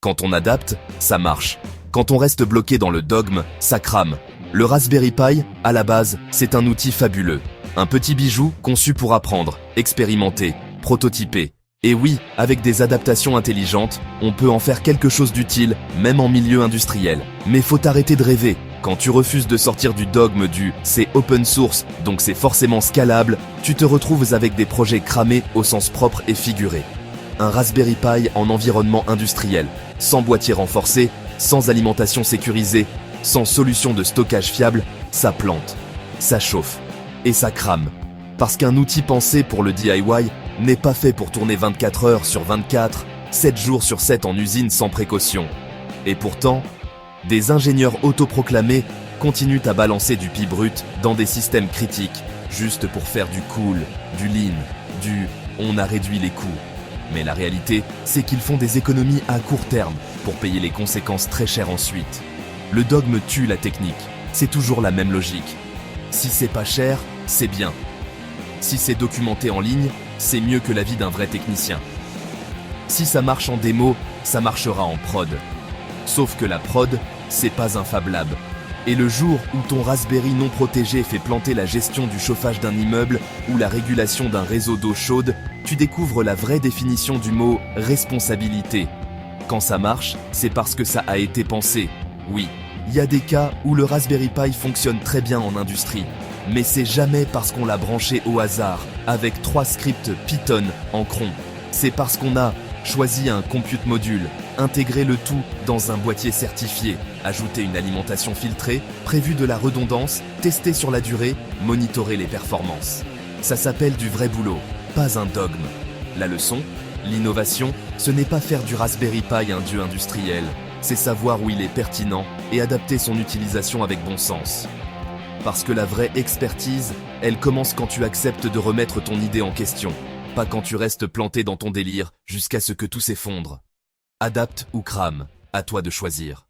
Quand on adapte, ça marche. Quand on reste bloqué dans le dogme, ça crame. Le Raspberry Pi, à la base, c'est un outil fabuleux. Un petit bijou conçu pour apprendre, expérimenter, prototyper. Et oui, avec des adaptations intelligentes, on peut en faire quelque chose d'utile, même en milieu industriel. Mais faut arrêter de rêver. Quand tu refuses de sortir du dogme du « c'est open source, donc c'est forcément scalable », tu te retrouves avec des projets cramés au sens propre et figuré. Un Raspberry Pi en environnement industriel, sans boîtier renforcé, sans alimentation sécurisée, sans solution de stockage fiable, ça plante, ça chauffe et ça crame. Parce qu'un outil pensé pour le DIY n'est pas fait pour tourner 24 heures sur 24, 7 jours sur 7 en usine sans précaution. Et pourtant, des ingénieurs autoproclamés continuent à balancer du pi brut dans des systèmes critiques, juste pour faire du cool, du lean, du « on a réduit les coûts ». Mais la réalité, c'est qu'ils font des économies à court terme pour payer les conséquences très chères ensuite. Le dogme tue la technique, c'est toujours la même logique. Si c'est pas cher, c'est bien. Si c'est documenté en ligne, c'est mieux que la vie d'un vrai technicien. Si ça marche en démo, ça marchera en prod. Sauf que la prod, c'est pas un Fab Lab. Et le jour où ton Raspberry non protégé fait planter la gestion du chauffage d'un immeuble ou la régulation d'un réseau d'eau chaude, tu découvres la vraie définition du mot « responsabilité ». Quand ça marche, c'est parce que ça a été pensé. Oui, il y a des cas où le Raspberry Pi fonctionne très bien en industrie, mais c'est jamais parce qu'on l'a branché au hasard, avec 3 scripts Python en cron. C'est parce qu'on a choisi un compute module, intégré le tout dans un boîtier certifié, ajouter une alimentation filtrée, prévu de la redondance, tester sur la durée, monitorer les performances. Ça s'appelle du vrai boulot, pas un dogme. La leçon, l'innovation, ce n'est pas faire du Raspberry Pi un dieu industriel, c'est savoir où il est pertinent et adapter son utilisation avec bon sens. Parce que la vraie expertise, elle commence quand tu acceptes de remettre ton idée en question, pas quand tu restes planté dans ton délire jusqu'à ce que tout s'effondre. Adapte ou crame, à toi de choisir.